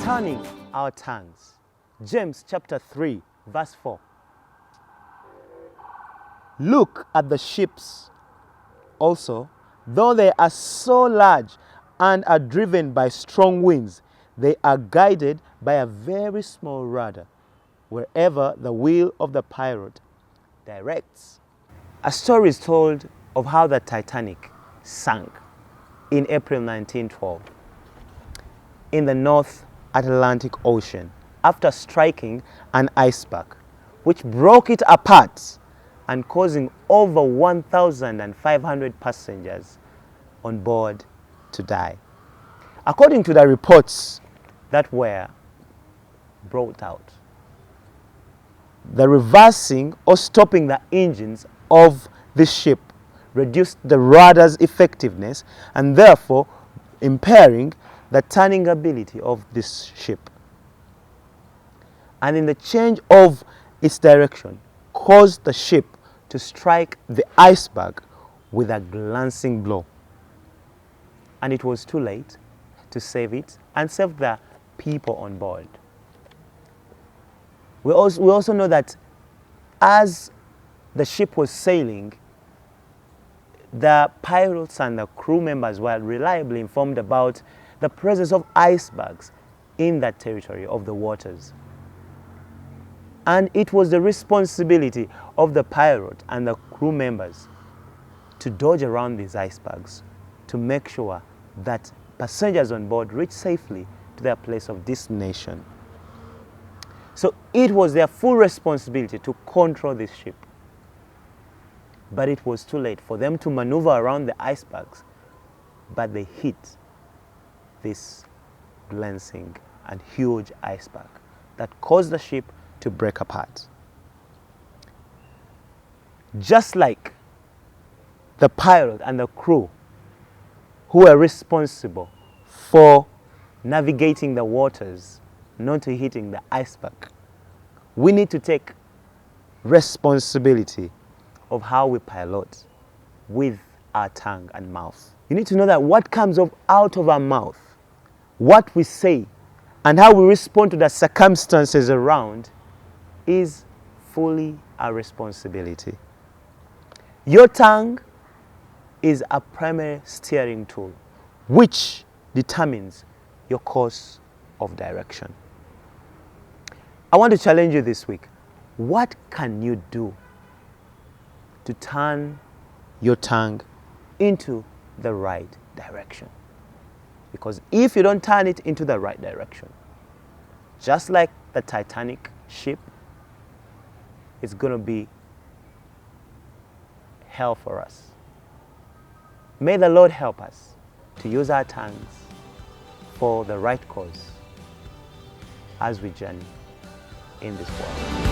turning our tongues. James chapter 3, verse 4. Look at the ships also, though they are so large and are driven by strong winds, they are guided by a very small rudder, wherever the wheel of the pilot directs. A story is told of how the Titanic sank in April 1912 in the North Atlantic Ocean after striking an iceberg, which broke it apart and causing over 1,500 passengers on board to die. According to the reports that were brought out, the reversing or stopping the engines of the ship reduced the rudder's effectiveness and therefore impairing the turning ability of this ship. And in the change of its direction, caused the ship to strike the iceberg with a glancing blow. And it was too late to save it and save the people on board. We also know that as the ship was sailing, the pilots and the crew members were reliably informed about the presence of icebergs in that territory of the waters. And it was the responsibility of the pilot and the crew members to dodge around these icebergs to make sure that passengers on board reach safely to their place of destination. So it was their full responsibility to control this ship. But it was too late for them to maneuver around the icebergs, but they hit this glancing and huge iceberg that caused the ship to break apart. Just like the pilot and the crew who were responsible for navigating the waters, not hitting the iceberg, we need to take responsibility of how we pilot with our tongue and mouth. You need to know that what comes out of our mouth, what we say, and how we respond to the circumstances around is fully our responsibility. Your tongue is a primary steering tool which determines your course of direction. I want to challenge you this week. What can you do to turn your tongue into the right direction? Because if you don't turn it into the right direction, just like the Titanic ship, it's going to be hell for us. May the Lord help us to use our tongues for the right cause as we journey in this world.